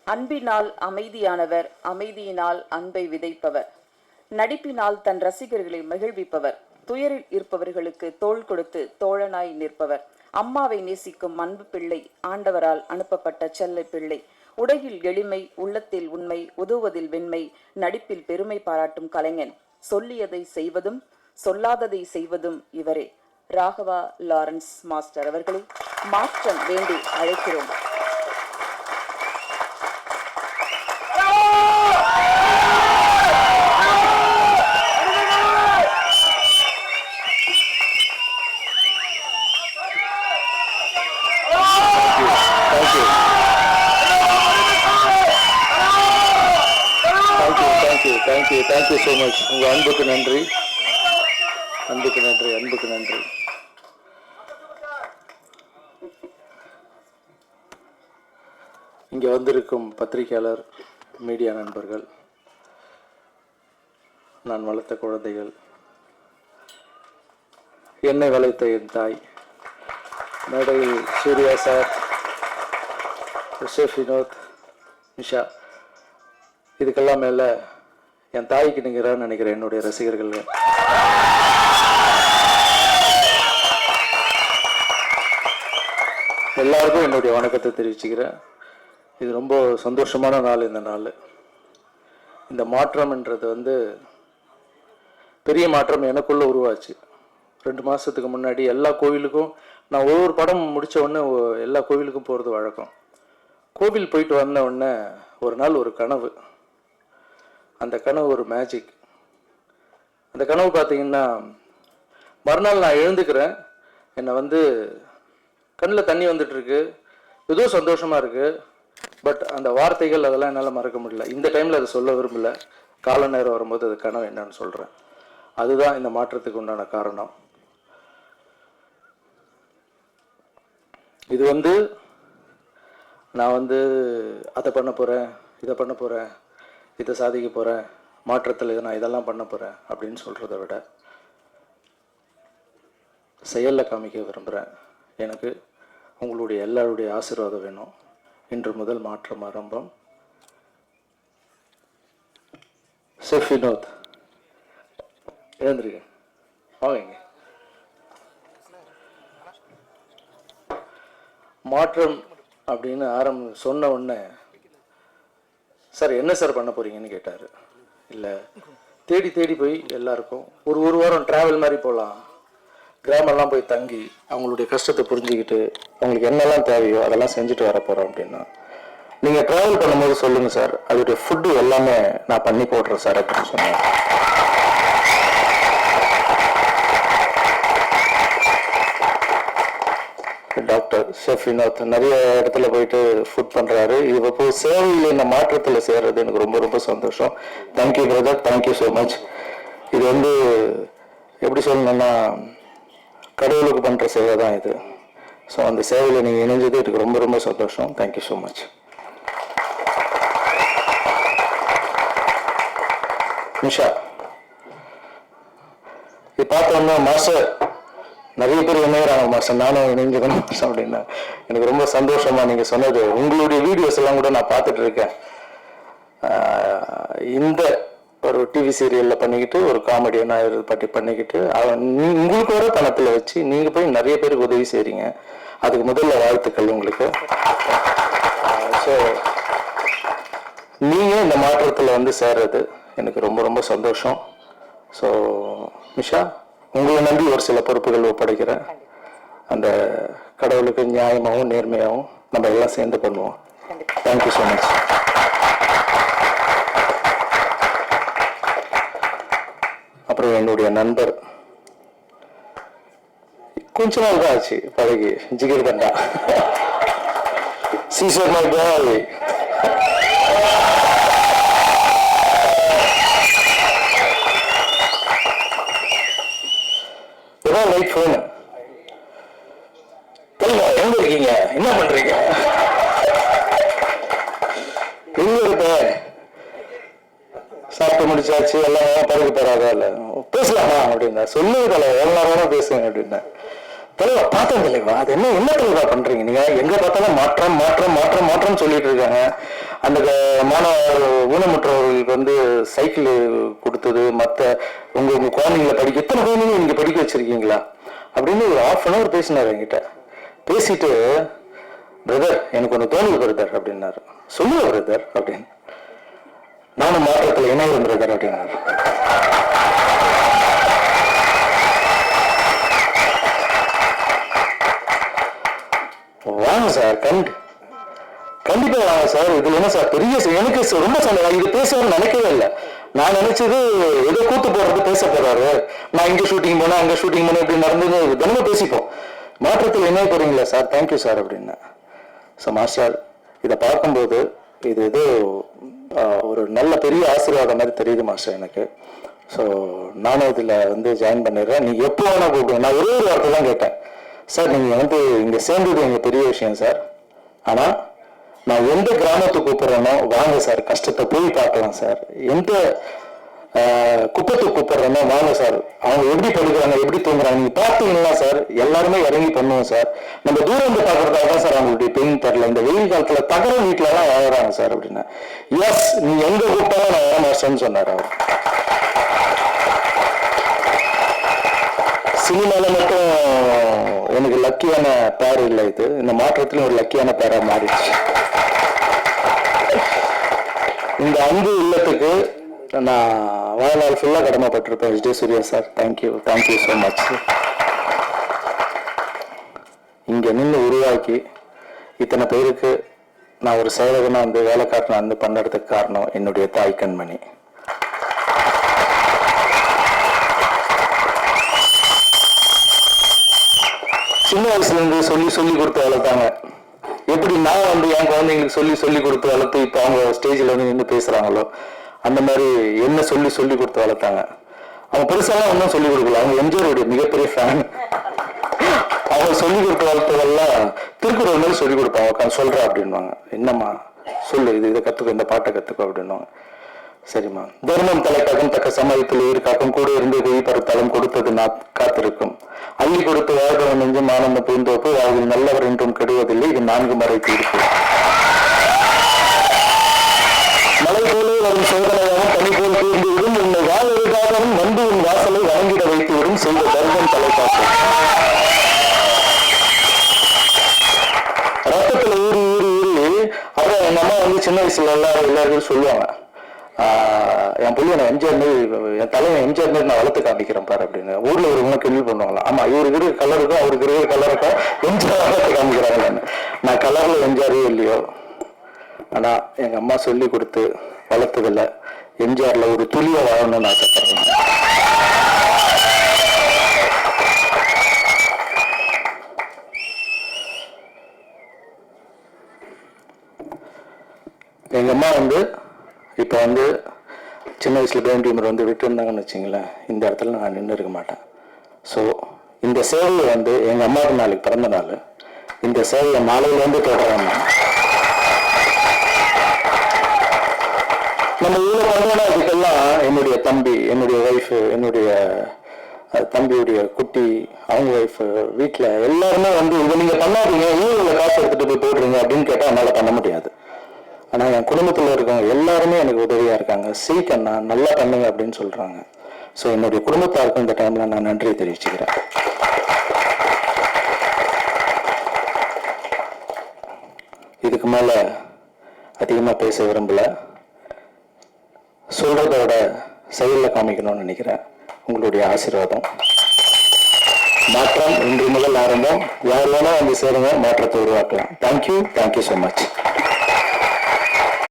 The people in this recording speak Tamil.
அன்பினால் அமைதியானவர், அமைதியினால் அன்பை விதைப்பவர், நடிப்பினால் தன் ரசிகர்களை மகிழ்விப்பவர், துயரில் இருப்பவர்களுக்கு தோள் கொடுத்து தோழனாய் நிற்பவர், அம்மாவை நேசிக்கும் அன்பு பிள்ளை, ஆண்டவரால் அனுப்பப்பட்ட செல்ல பிள்ளை, உடையில் எளிமை, உள்ளத்தில் உண்மை, உதவுவதில் வெண்மை, நடிப்பில் பெருமை பாராட்டும் கலைஞன், சொல்லியதை செய்வதும் சொல்லாததை செய்வதும் இவரே. ராகவா லாரன்ஸ் மாஸ்டர் அவர்களை மாற்றம் வேண்டி அழைக்கிறோம். Thank you so much. உங்க அன்புக்கு நன்றி, அன்புக்கு நன்றி, அன்புக்கு நன்றி. இங்கே வந்திருக்கும் பத்திரிகையாளர், மீடியா நண்பர்கள், நான் வளர்த்த குழந்தைகள், என்னை வளைத்த என் தாய், மேடையில் சூர்யா சார், ஷெஃப் வினோத், நிஷா, இதுக்கெல்லாம் மேலே என் தாய்க்கு நிகரான்னு நினைக்கிறேன் என்னுடைய ரசிகர்கள். எல்லாருக்கும் என்னுடைய வணக்கத்தை தெரிவிச்சுக்கிறேன். இது ரொம்ப சந்தோஷமான நாள். இந்த நாள், இந்த மாற்றம்ன்றது பெரிய மாற்றம் எனக்குள்ளே உருவாச்சு. 2 மாதத்துக்கு முன்னாடி எல்லா கோவிலுக்கும் நான் ஒரு படம் முடித்த உடனே எல்லா கோவிலுக்கும் போகிறது வழக்கம். கோவில் போயிட்டு வந்த உடனே ஒரு நாள் ஒரு கனவு. அந்த கனவு ஒரு மேஜிக். அந்த கனவு பார்த்தீங்கன்னா, மறுநாள் நான் எழுந்துக்கிறேன், என்னை கண்ணில் தண்ணி வந்துட்டுருக்கு, ஏதோ சந்தோஷமாக இருக்குது. பட் அந்த வார்த்தைகள் அதெல்லாம் என்னால் மறக்க முடியல. இந்த டைமில் அதை சொல்ல விரும்பல. கால நேரம் வரும்போது அது கனவு என்னன்னு சொல்கிறேன். அதுதான் இந்த மாற்றத்துக்கு உண்டான காரணம். இது நான் அதை பண்ண போகிறேன், இதை பண்ண போகிறேன், இதை சாதிக்க போகிறேன், மாற்றத்தில் நான் இதெல்லாம் பண்ண போகிறேன் அப்படின்னு சொல்கிறத விட செயலில் காமிக்க விரும்புகிறேன். எனக்கு உங்களுடைய எல்லாருடைய ஆசீர்வாதம் வேணும். இன்று முதல் மாற்றம் ஆரம்பம். ஷெஃப் வினோத் எழுந்திருக்க, வாங்க. மாற்றம் அப்படின்னு சொன்ன உடனே, சார் என்ன சார் பண்ண போகிறீங்கன்னு கேட்டார். இல்லை, தேடி தேடி போய் எல்லாருக்கும் ஒரு வாரம் ட்ராவல் மாதிரி போகலாம், கிராமெல்லாம் போய் தங்கி அவங்களுடைய கஷ்டத்தை புரிஞ்சுக்கிட்டு அவங்களுக்கு என்னெல்லாம் தேவையோ அதெல்லாம் செஞ்சுட்டு வர போகிறோம் அப்படின்னா, நீங்கள் ட்ராவல் பண்ணும்போது சொல்லுங்கள் சார், அதோடைய ஃபுட்டு எல்லாமே நான் பண்ணி போடுறேன் சார் அப்படின்னு சொன்னேன். டாக்டர் ஷெஃப் வினோத் நிறைய இடத்துல போயிட்டு ஃபுட் பண்ணுறாரு. இது இப்போ சேவையில் இந்த மாற்றத்தில் சேர்றது எனக்கு ரொம்ப ரொம்ப சந்தோஷம். Thank you brother, thank you so much. இது எப்படி சொல்லணும்னா, கடவுளுக்கு பண்ணுற சேவை தான் இது. ஸோ அந்த சேவையில் நீங்கள் இணைஞ்சது எனக்கு ரொம்ப ரொம்ப சந்தோஷம். Thank you so much. நிஷா, இது பார்த்தோன்னா மாஸ்டர் நிறைய பேர் இணைகிறாங்க மாஸ்டர், நானும் இணைஞ்சுக்கணும் மாஸ்டர் அப்படின்னா எனக்கு ரொம்ப சந்தோஷமா. நீங்கள் சொன்னது, உங்களுடைய வீடியோஸ் எல்லாம் கூட நான் பார்த்துட்டு இருக்கேன். இந்த ஒரு டிவி சீரியலில் பண்ணிக்கிட்டு ஒரு காமெடியனாக பற்றி பண்ணிக்கிட்டு உங்களுக்கு வர பணத்தில் வச்சு நீங்கள் போய் நிறைய பேருக்கு உதவி செய்கிறீங்க. அதுக்கு முதல்ல வாழ்த்துக்கள் உங்களுக்கு. ஸோ நீங்கள் இந்த மாற்றத்தில் சேர்றது எனக்கு ரொம்ப ரொம்ப சந்தோஷம். ஸோ நிஷா, உங்களை நம்பி ஒரு சில பொறுப்புகள் ஒப்படைக்கிறேன். அந்த கடவுளுக்கு நியாயமாகவும் நேர்மையாகவும் நம்ம எல்லாம் சேர்ந்து பண்ணுவோம். Thank you so much. அப்புறம் என்னுடைய நண்பர், கொஞ்ச நாள் தான் ஆச்சு பழகி, ஜிகிர் தண்டா, Caesar my boy. Light phone, எங்க இருக்கீங்க, என்ன பண்றீங்க, எங்க இருக்க, சாப்பிட்டு முடிச்சாச்சு, எல்லாம் படுக்க போறாதா, இல்ல பேசலாமா அப்படின்னா, சொல்லுவதில்ல எவ்வளோ நேரம் பேசுவேன் அப்படின்னா, தலைவா பார்த்தேன் தலைவா, அது என்ன தலைவா பண்றீங்க நீங்க? எங்க பார்த்தாலும் மாற்றம் மாற்றம் மாற்றம் மாற்றம் சொல்லிட்டு இருக்காங்க. அந்த மாணவர் ஊனமுற்றவர்களுக்கு வந்து சைக்கிள் கொடுத்தது, மற்ற உங்க குழந்தைங்களை படிக்க, எத்தனை குழந்தைங்க நீங்க படிக்க வச்சிருக்கீங்களா அப்படின்னு ஒரு 1/2 hour பேசினார் என்கிட்ட. பேசிட்டு, பிரதர் எனக்கு ஒன்று தோணுது பிரதர் அப்படின்னாரு. சொல்லுங்க பிரதர் அப்படின்னு. நானும் மாற்றத்தில் இணையம் பிரதர் அப்படின்னாரு. வாங்க சார், கண்டிப்பா வாங்க சார். இதுல என்ன சார் பெரிய எனக்கு ரொம்ப சந்தோஷம். இது பேசுவாரு நினைக்கவே இல்லை. நான் நினைச்சது ஏதோ கூத்து போடுறது பேச போறாரு, நான் இங்க ஷூட்டிங் போனேன் அங்க ஷூட்டிங் போனேன் இப்படி நடந்தது தினமும் பேசிப்போம். மாற்றத்தில் என்ன போறீங்களா சார், தேங்க்யூ சார் அப்படின்னு. ஸோ மாஸ்டர் இதை பார்க்கும்போது இது ஏதோ ஒரு நல்ல பெரிய ஆசீர்வாதம் மாதிரி தெரியுது மாஸ்டர் எனக்கு. ஸோ நானும் இதில் வந்து ஜாயின் பண்ணிடுறேன். நீங்கள் எப்போ வேணால் கூப்பிடுங்க. நான் ஒரே ஒரு வார்த்தை தான் கேட்டேன் சார், நீங்கள் வந்து இங்கே சேர்ந்தது எங்கள் பெரிய விஷயம் சார், ஆனால் நான் எந்த கிராமத்துக்கு கூப்பிட்றேனோ வாங்க சார், கஷ்டத்தை போய் பார்க்கலாம் சார். எந்த குப்பத்துக்கு கூப்பிட்றேனோ வாங்க சார், அவங்க எப்படி படுக்கிறாங்க எப்படி தூங்குறாங்க நீங்கள் பார்த்தீங்கன்னா சார், எல்லாருமே இறங்கி பண்ணுவோம் சார். நம்ம தூரம் வந்து பார்க்குறதா தான் சார் அவங்களுடைய பெயின் தெரில. இந்த வெயில் காலத்தில் தகர வீட்டிலலாம் வாழறாங்க சார் அப்படின்னா. எஸ், நீங்கள் எங்கே கூப்பிட்டாலும் நான் வர மாட்டேன்னு சொன்னார் அவர். சினிமால மட்டும் எனக்கு லக்கியான பேர் இல்லை, இது இந்த மாற்றத்திலும் ஒரு லக்கியான பேரா மாறிடுச்சு. இந்த அன்பு இல்லத்துக்கு நான் வாழ்நாள் ஃபுல்லாக கடமைப்பட்டிருப்பேன். Vijay Surya sir, thank you so much. இங்கே நின்று உருவாக்கி இத்தனை பேருக்கு நான் ஒரு சேவகனாக வந்து வேலைக்காரனை வந்து பண்ணுறதுக்கு காரணம் என்னுடைய தாய் கண்மணி. சின்ன வயசுல இருந்து சொல்லி கொடுத்து வளர்த்தாங்க. எப்படி நான் வந்து என் குழந்தைங்களுக்கு சொல்லி கொடுத்து வளர்த்து இப்போ அவங்க ஸ்டேஜில் வந்து நின்று பேசுறாங்களோ அந்த மாதிரி என்ன சொல்லி கொடுத்து வளர்த்தாங்க. அவங்க பெருசாலாம் ஒன்றும் சொல்லிக் கொடுக்கல, அவங்க எம்ஜிஆருடைய மிகப்பெரிய ஃபேன். அவங்க சொல்லி கொடுத்து வளர்த்ததெல்லாம் திருக்குறள் மாதிரி சொல்லிக் கொடுப்பாங்க. சொல்றா அப்படின்வாங்க, என்னம்மா சொல்லு, இதை கற்றுக்கோ, இந்த பாட்டை கற்றுக்கோ அப்படின்வாங்க. சரிம்மா. தர்மம் தலைக்காக்கும் தக்க சமயத்தில் உயிர்காக்கும் கூட இருந்து வெய்பறுத்தாலும் கொடுத்தது நான் காத்திருக்கும். அள்ளி கொடுத்து வாழ்வன் நெஞ்சும் ஆனந்த பூந்தோப்பு வாழ்வில் நல்லவர் என்றும் கெடுவதில்லை, இது 4 முறை தீர்ப்பு. மலை போலே வரும் சோதனையாகவும் பனி போல் தீர்ந்து விடும், உன்னை வாழ்வதற்காகவும் வந்து உன் வாசலை வழங்கிட வைத்து விடும் செய்த தர்மம் தலைக்காக்கும். ரத்தத்துல ஊறி அப்புறம் எங்க அம்மா வந்து சின்ன வயசுல எல்லாரும் சொல்லுவாங்க, என் பிள்ளை நான் எம்ஜிஆர் மாரி, என் தலைவன் எம்ஜிஆர் மாரி நான் வளர்த்து காமிக்கிறேன் பாரு அப்படின்னு. ஊர்ல ஒருவங்க கேள்வி பண்ணுவாங்களா, ஆமா இவருக்கு இருக்கிற கலருக்கும் அவருக்கு இருக்கிற கலருக்கும் எம்ஜிஆர் வளர்த்து காமிக்கிறாங்க. நான் கலர்ல எம்ஜிஆரே இல்லையோ, ஆனா எங்க அம்மா சொல்லி கொடுத்து வளர்த்ததில்ல எம்ஜிஆர்ல ஒரு துளிய வாழணும்னு ஆசைப்படுறேன். எங்க அம்மா வந்து இப்போ வந்து சின்ன வயசில் பிரெயின் டியூமர் வந்து விட்டுருந்தாங்கன்னு வச்சிங்களேன், இந்த இடத்துல நான் நின்று இருக்க மாட்டேன். ஸோ இந்த சேவையை வந்து எங்கள் அம்மாவுக்கு நாளைக்கு பிறந்த நாள், இந்த சேவையை நாளையிலேருந்து தொடராங்க. நம்ம இவ்வளோ பண்ணுறோன்னா இதுக்கெல்லாம் என்னுடைய தம்பி, என்னுடைய ஒய்ஃபு, என்னுடைய தம்பியுடைய குட்டி, அவங்க ஒய்ஃபு, வீட்டில் எல்லாருமே வந்து இதை நீங்கள் பண்ணாதீங்க, இவ்வளோ காசு எடுத்துகிட்டு போய் போடுறீங்க அப்படின்னு கேட்டால் என்னால் பண்ண முடியாது. ஆனால் என் குடும்பத்தில் இருக்கவங்க எல்லாருமே எனக்கு உதவியாக இருக்காங்க. சீக்கிரம்ண்ணா நல்லா பண்ணுங்க அப்படின்னு சொல்கிறாங்க. ஸோ என்னுடைய குடும்பத்தாருக்கும் இந்த டைமில் நான் நன்றியை தெரிவிச்சுக்கிறேன். இதுக்கு மேலே அதிகமாக பேச விரும்பலை, சொல்கிறதோட செயலில் காமிக்கணும்னு நினைக்கிறேன். உங்களுடைய ஆசீர்வாதம். மாற்றம் இன்று முதல் ஆரம்பம். யார் வேணால் வந்து சேருங்க, மாற்றத்தை உருவாக்கலாம். Thank you so much.